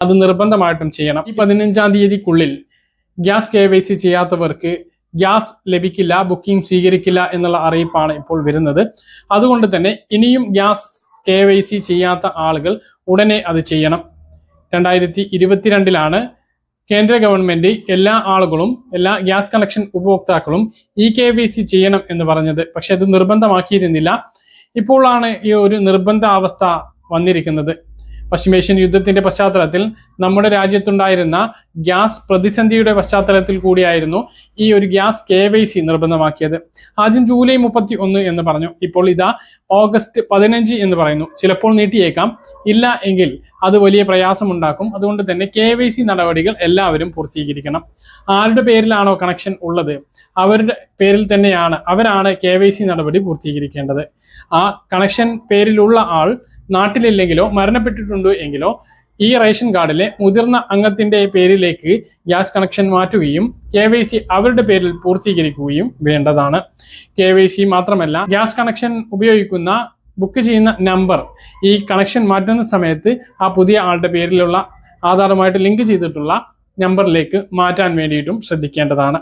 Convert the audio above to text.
അത് നിർബന്ധമായിട്ടും ചെയ്യണം. ഈ 15-ാം തീയതിക്കുള്ളിൽ ഗ്യാസ് KYC ചെയ്യാത്തവർക്ക് ഗ്യാസ് ലഭിക്കില്ല, ബുക്കിംഗ് സ്വീകരിക്കില്ല എന്നുള്ള അറിയിപ്പാണ് ഇപ്പോൾ വരുന്നത്. അതുകൊണ്ട് തന്നെ ഇനിയും ഗ്യാസ് KYC ചെയ്യാത്ത ആളുകൾ ഉടനെ അത് ചെയ്യണം. 2022 കേന്ദ്ര ഗവൺമെന്റ് എല്ലാ ആളുകളും, എല്ലാ ഗ്യാസ് കണക്ഷൻ ഉപഭോക്താക്കളും ഈ KYC ചെയ്യണം എന്ന് പറഞ്ഞത്. പക്ഷെ അത് നിർബന്ധമാക്കിയിരുന്നില്ല. ഇപ്പോഴാണ് ഈ ഒരു നിർബന്ധ അവസ്ഥ വന്നിരിക്കുന്നത്. പശ്ചിമേഷ്യൻ യുദ്ധത്തിന്റെ പശ്ചാത്തലത്തിൽ നമ്മുടെ രാജ്യത്തുണ്ടായിരുന്ന ഗ്യാസ് പ്രതിസന്ധിയുടെ പശ്ചാത്തലത്തിൽ കൂടിയായിരുന്നു ഈ ഒരു ഗ്യാസ് KYC നിർബന്ധമാക്കിയത്. ആദ്യം ജൂലൈ 31 എന്ന് പറഞ്ഞു. ഇപ്പോൾ ഇതാ ഓഗസ്റ്റ് 15 എന്ന് പറയുന്നു. ചിലപ്പോൾ നീട്ടിയേക്കാം, ഇല്ല എങ്കിൽ അത് വലിയ പ്രയാസമുണ്ടാക്കും. അതുകൊണ്ട് തന്നെ KYC നടപടികൾ എല്ലാവരും പൂർത്തീകരിക്കണം. ആരുടെ പേരിലാണോ കണക്ഷൻ ഉള്ളത് അവരുടെ പേരിൽ തന്നെയാണ് അവരാണ് KYC നടപടി പൂർത്തീകരിക്കേണ്ടത്. ആ കണക്ഷൻ പേരിലുള്ള ആൾ നാട്ടിലില്ലെങ്കിലോ മരണപ്പെട്ടിട്ടുണ്ടോ എങ്കിലോ ഈ റേഷൻ കാർഡിലെ മുതിർന്ന അംഗത്തിന്റെ പേരിലേക്ക് ഗ്യാസ് കണക്ഷൻ മാറ്റുകയും KYC അവരുടെ പേരിൽ പൂർത്തീകരിക്കുകയും വേണ്ടതാണ്. KYC മാത്രമല്ല, ഗ്യാസ് കണക്ഷൻ ഉപയോഗിക്കുന്ന ബുക്ക് ചെയ്യുന്ന നമ്പർ ഈ കണക്ഷൻ മാറ്റുന്ന സമയത്ത് ആ പുതിയ ആളുടെ പേരിലുള്ള ആധാറുമായിട്ട് ലിങ്ക് ചെയ്തിട്ടുള്ള നമ്പറിലേക്ക് മാറ്റാൻ വേണ്ടിയിട്ടും ശ്രദ്ധിക്കേണ്ടതാണ്.